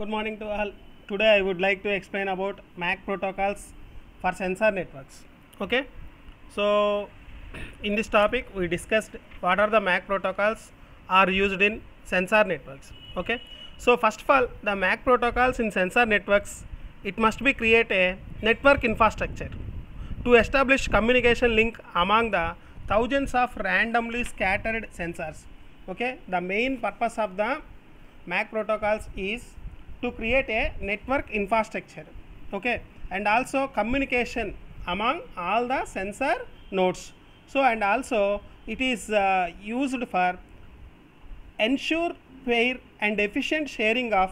Good morning to all. Today I would like to explain about MAC protocols for sensor networks. Okay, so in this topic we discussed what are the MAC protocols are used in sensor networks. Okay, so first of all, the MAC protocols in sensor networks, it must be create a network infrastructure to establish communication link among the thousands of randomly scattered sensors. Okay, the main purpose of the MAC protocols is to create a network infrastructure, okay, and also communication among all the sensor nodes. So and also it is used for ensure fair and efficient sharing of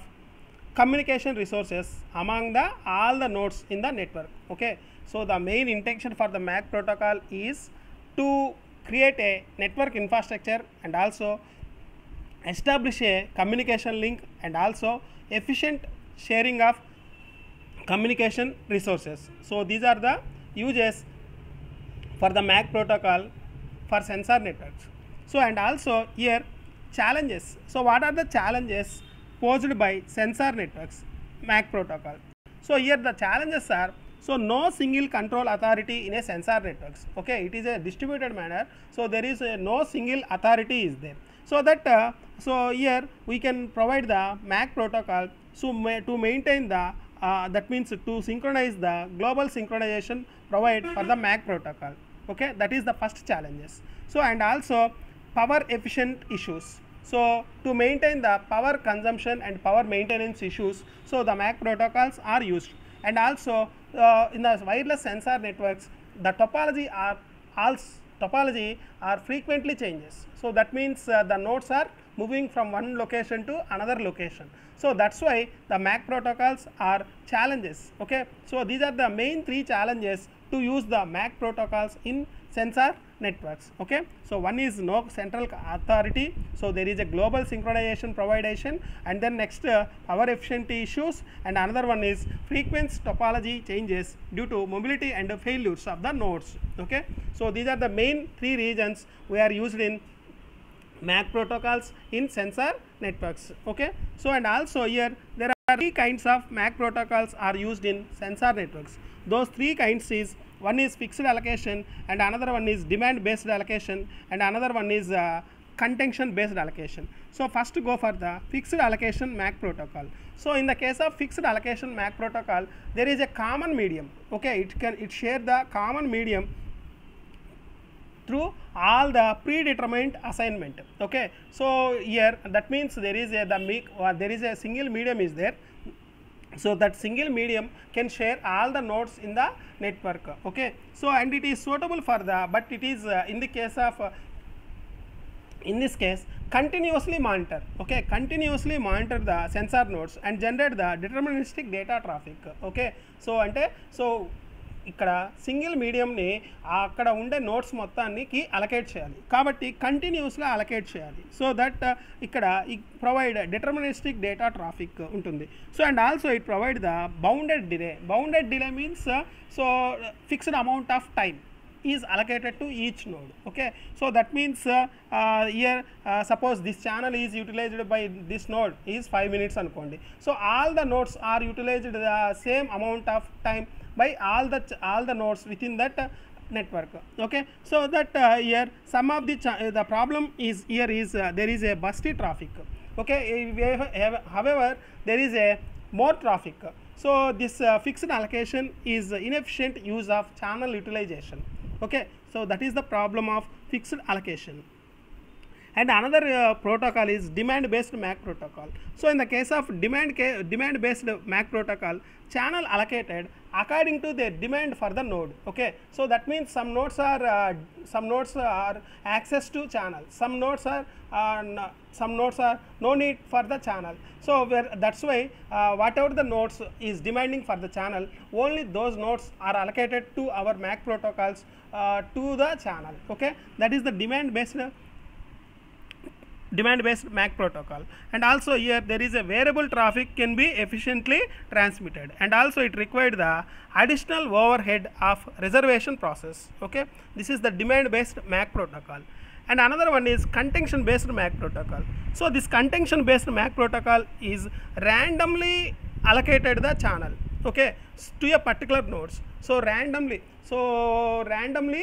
communication resources among the all the nodes in the network. Okay, so the main intention for the MAC protocol is to create a network infrastructure and also establish a communication link and also efficient sharing of communication resources. So these are the uses for the MAC protocol for sensor networks. So and also here challenges. So what are the challenges posed by sensor networks MAC protocol? So here the challenges are, so no single control authority in a sensor networks. Okay, it is a distributed manner, so there is no single authority is there. So that so here we can provide the MAC protocol so to maintain the that means to synchronize the global synchronization provide for the MAC protocol. Okay, that is the first challenges. So and also power efficient issues. So to maintain the power consumption and power maintenance issues, so the MAC protocols are used. And also in the wireless sensor networks, the topology are frequently changes. So that means the nodes are moving from one location to another location. So that's why the MAC protocols are challenges. Okay, so these are the main three challenges to use the MAC protocols in sensor networks. Okay, so one is no central authority, so there is a global synchronization providation, and then next power efficiency issues, and another one is frequency topology changes due to mobility and failures of the nodes. Okay, so these are the main three reasons we are used in MAC protocols in sensor networks. Okay, so and also here there are three kinds of MAC protocols are used in sensor networks. Those three kinds is, one is fixed allocation, and another one is demand based allocation, and another one is contention based allocation. So first go for the fixed allocation MAC protocol. So in the case of fixed allocation MAC protocol, there is a common medium. Okay, it share the common medium through all the predetermined assignment. Okay, so here that means there is a there is a single medium is there. So that single medium can share all the nodes in the network. Okay, so and it is suitable for the, but it is in the case of in this case continuously monitor. Okay, continuously monitor the sensor nodes and generate the deterministic data traffic. Okay, so ante so ఇక్కడ single మీడియంని అక్కడ ఉండే notes మొత్తానికి allocate చేయాలి కాబట్టి కంటిన్యూస్గా allocate చేయాలి. So that ఇక్కడ provide deterministic data traffic ఉంటుంది. So and also it provide the bounded delay means so fixed amount of time is allocated to each node. Okay, so that means here suppose this channel is utilized by this node is 5 minutes anukondi, so all the nodes are utilized the same amount of time by all the nodes within that network. Okay, so that here some of the problem is here is there is a bursty traffic. Okay, however there is a more traffic, so this fixed allocation is inefficient use of channel utilization. Okay, so that is the problem of fixed allocation. And another protocol is demand based MAC protocol. So in the case of demand based MAC protocol, channel allocated according to the demand for the node. Okay, so that means some nodes are access to channel, some nodes are no need for the channel. So that's why whatever the nodes is demanding for the channel, only those nodes are allocated to our MAC protocols to the channel. Okay, that is the demand based MAC protocol. And also here there is a variable traffic can be efficiently transmitted, and also it required the additional overhead of reservation process. Okay, this is the demand based MAC protocol. and another one is contention based MAC protocol. So this contention based MAC protocol is randomly allocated the channel, okay, to a particular nodes. So randomly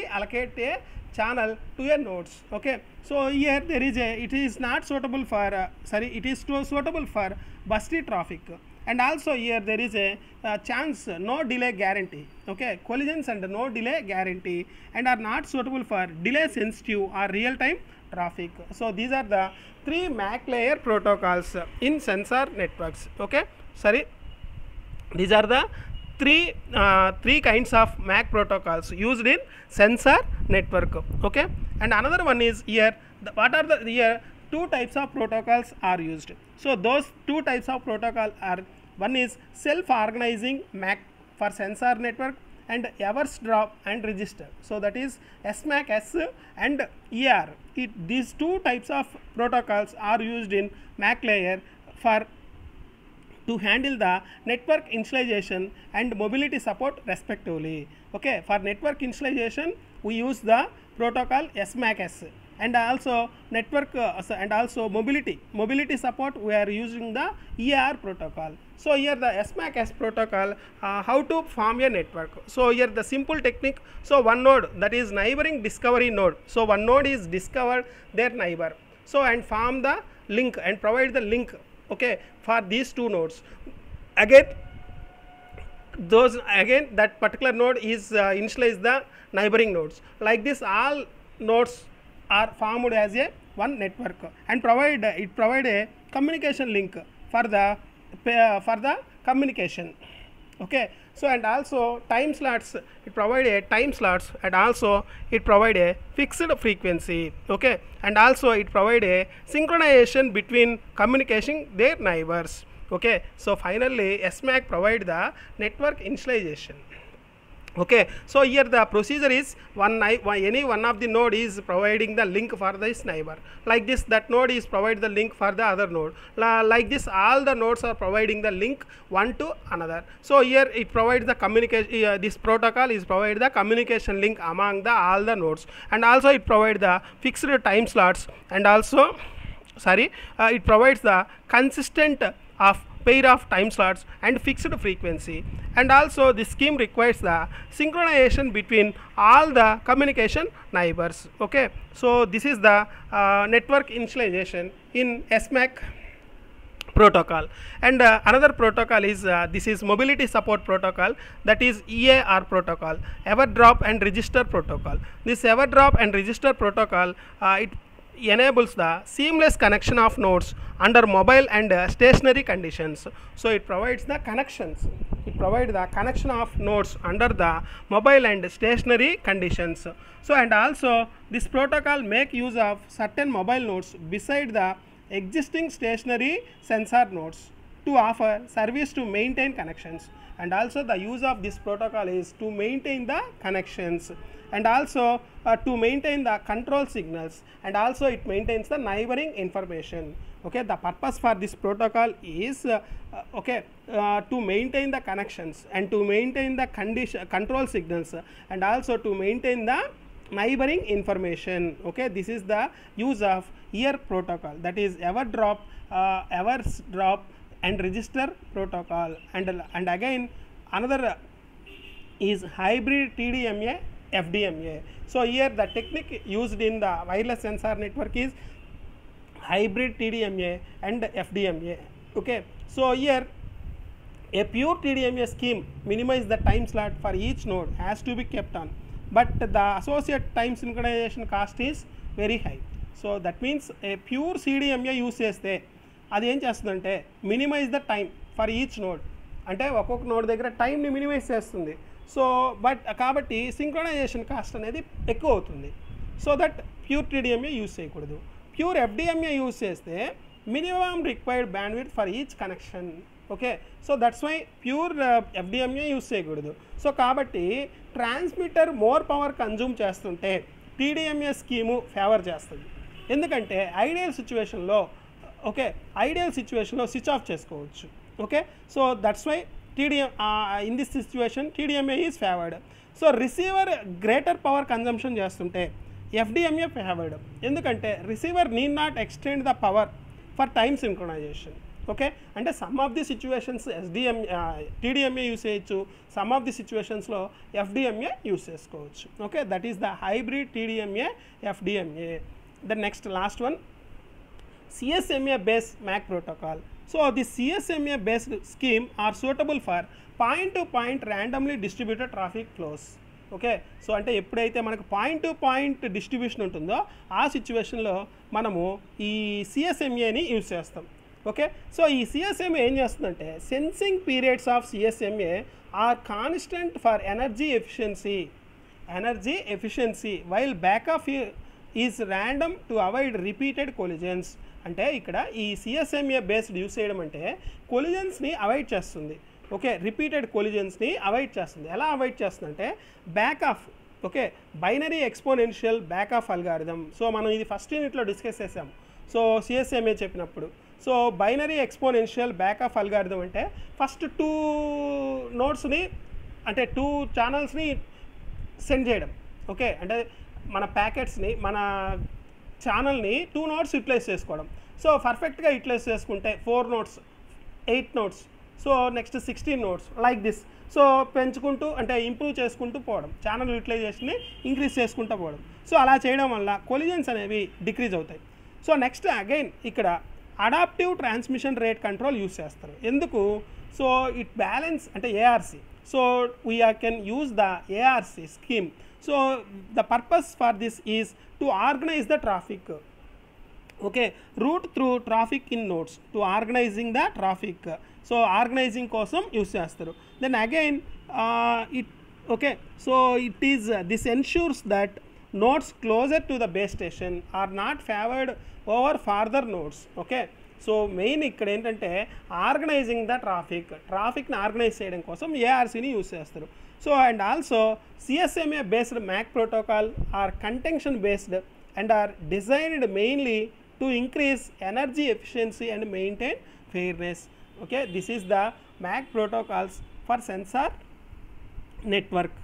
allocate a channel to a nodes, okay. So here there is a, it is not suitable for it is suitable for busty traffic, and also here there is a chance no delay guarantee, okay, collisions and no delay guarantee, and are not suitable for delay sensitive or real time traffic. So these are the 3 MAC layer protocols in sensor networks, okay. These are the three kinds of MAC protocols used in sensor network, okay. And another one is here, what are the here 2 types of protocols are used. So those 2 types of protocol are, one is self-organizing MAC for sensor network and Evers drop and register. So that is SMAC-S and ER. These 2 types of protocols are used in MAC layer for to handle the network initialization and mobility support respectively, okay. For network initialization we use the protocol SMAC-S, and also network and also mobility support we are using the ER protocol. So here the SMAC-S protocol, how to form a network. So here the simple technique, so one node, that is neighboring discovery node, so one node is discovered their neighbor, so and form the link and provide the link, okay, for these 2 nodes. Again that particular node is initialize the neighboring nodes. Like this all nodes are formed as a one network and provide a communication link for the communication, okay. So and also time slots, it provide a time slots, and also it provide a fixed frequency, okay, and also it provide a synchronization between communication their neighbors, okay. So finally SMAC provide the network initialization, okay. So here the procedure is any one of the node is providing the link for this neighbor, like this that node is provide the link for the other node, like this all the nodes are providing the link one to another. So here it provides the communication, this protocol is provide the communication link among the all the nodes, and also it provide the fixed time slots, and also it provides the consistent of pair of time slots and fixed frequency, and also this scheme requires the synchronization between all the communication neighbors, okay. So this is the network initialization in SMAC protocol. And another protocol is this is mobility support protocol, that is EAR protocol, ever drop and register protocol. This ever drop and register protocol it enables the seamless connection of nodes under mobile and stationary conditions. So it provides the connections, it provides the connection of nodes under the mobile and stationary conditions. So and also this protocol make use of certain mobile nodes beside the existing stationary sensor nodes to offer service to maintain connections, and also the use of this protocol is to maintain the connections, and also to maintain the control signals, and also it maintains the neighboring information, okay. The purpose for this protocol is to maintain the connections and to maintain the control signals, and also to maintain the neighboring information, okay. This is the use of EAR protocol, that is ever drop and register protocol. And again another is hybrid TDMA FDMA. So here the technique used in the wireless sensor network is hybrid TDMA and FDMA, okay. So here a pure TDMA scheme minimize the time slot for each node has to be kept on, but the associated time synchronization cost is very high. So that means a pure CDMA use చేస్తే అది ఏం చేస్తుందంటే minimise the time for each node, అంటే ఒక్కొక్క node దగ్గర టైంని minimise చేస్తుంది. So but కాబట్టి సింక్రొనైజేషన్ కాస్ట్ అనేది ఎక్కువ అవుతుంది. So that pure TDMA use చేయకూడదు. ప్యూర్ FDMA యూస్ చేస్తే minimum required bandwidth for each connection, okay. So that's why pure FDMA use చేయకూడదు. సో కాబట్టి ట్రాన్స్మిటర్ మోర్ పవర్ కన్జ్యూమ్ చేస్తుంటే TDMA స్కీము ఫేవర్ చేస్తుంది. ఎందుకంటే ఐడియల్ సిచ్యువేషన్లో స్విచ్ ఆఫ్ చేసుకోవచ్చు, okay. So that's why in this situation TDMA is favoured. So receiver greater power consumption చేస్తుంటే FDMA favored. ఎందుకంటే receiver need not extend the power for time synchronisation. Okay, అంటే some of the situations TDMA use చేయొచ్చు, some of the సిచ్యువేషన్స్లో FDMA use చేసుకోవచ్చు. Okay, that is the hybrid TDMA FDMA. The next last one CSMA based MAC protocol. So the CSMA based scheme are suitable for point to point randomly distributed traffic flows. Okay, so అంటే ఎప్పుడైతే మనకు point to point distribution ఉంటుందో ఆ సిచ్యువేషన్లో మనము ఈ CSMAని use చేస్తాం. ఓకే, సో ఈ CSMA ఏం చేస్తుందంటే sensing periods of CSMA are constant for energy efficiency while backup is random to avoid repeated collisions. అంటే ఇక్కడ ఈ CSMA బేస్డ్ యూస్ చేయడం అంటే కొలిజన్స్ని అవాయిడ్ చేస్తుంది. ఓకే, రిపీటెడ్ కొలిజన్స్ని అవాయిడ్ చేస్తుంది. ఎలా అవాయిడ్ చేస్తుందంటే back off, okay, binary exponential back off algorithm. So మనం ఇది ఫస్ట్ యూనిట్లో డిస్కస్ చేసాము. సో CSMA చెప్పినప్పుడు so binary exponential back off algorithm అంటే ఫస్ట్ 2 నోడ్స్ని అంటే 2 ఛానల్స్ని సెండ్ చేయడం. ఓకే, అంటే మన ప్యాకెట్స్ని మన ఛానల్ని 2 నోడ్స్ యూటిలైజ్ చేసుకోవడం. సో పర్ఫెక్ట్గా యూటిలైజ్ చేసుకుంటే 4 nodes 8 nodes, so next 16 nodes like this. So పెంచుకుంటూ అంటే ఇంప్రూవ్ చేసుకుంటూ పోవడం, ఛానల్ యూటిలైజేషన్ని ఇంక్రీజ్ చేసుకుంటూ పోవడం. సో అలా చేయడం వల్ల కొలిజన్స్ అనేవి డిక్రీజ్ అవుతాయి. సో నెక్స్ట్ అగైన్ ఇక్కడ adaptive transmission rate control use చేస్తారు. ఎందుకు? సో ఇట్ బ్యాలెన్స్ అంటే ARC. So we can use the ARC scheme. So the purpose for this is to organize the traffic. Okay, route through traffic in nodes to organizing the traffic. So organizing కోసం use చేస్తారు. Then again it okay, so it is this ensures that nodes closer to the base station are not favored over farther nodes. Okay, so main ఇక్కడ ఏంటంటే organising the ట్రాఫిక్ని organise చేయడం కోసం ARCని use చేస్తారు. So and also CSMA based MAC protocol are contention based and are designed mainly to increase energy efficiency and maintain fairness. Okay, this is the MAC protocols for sensor network.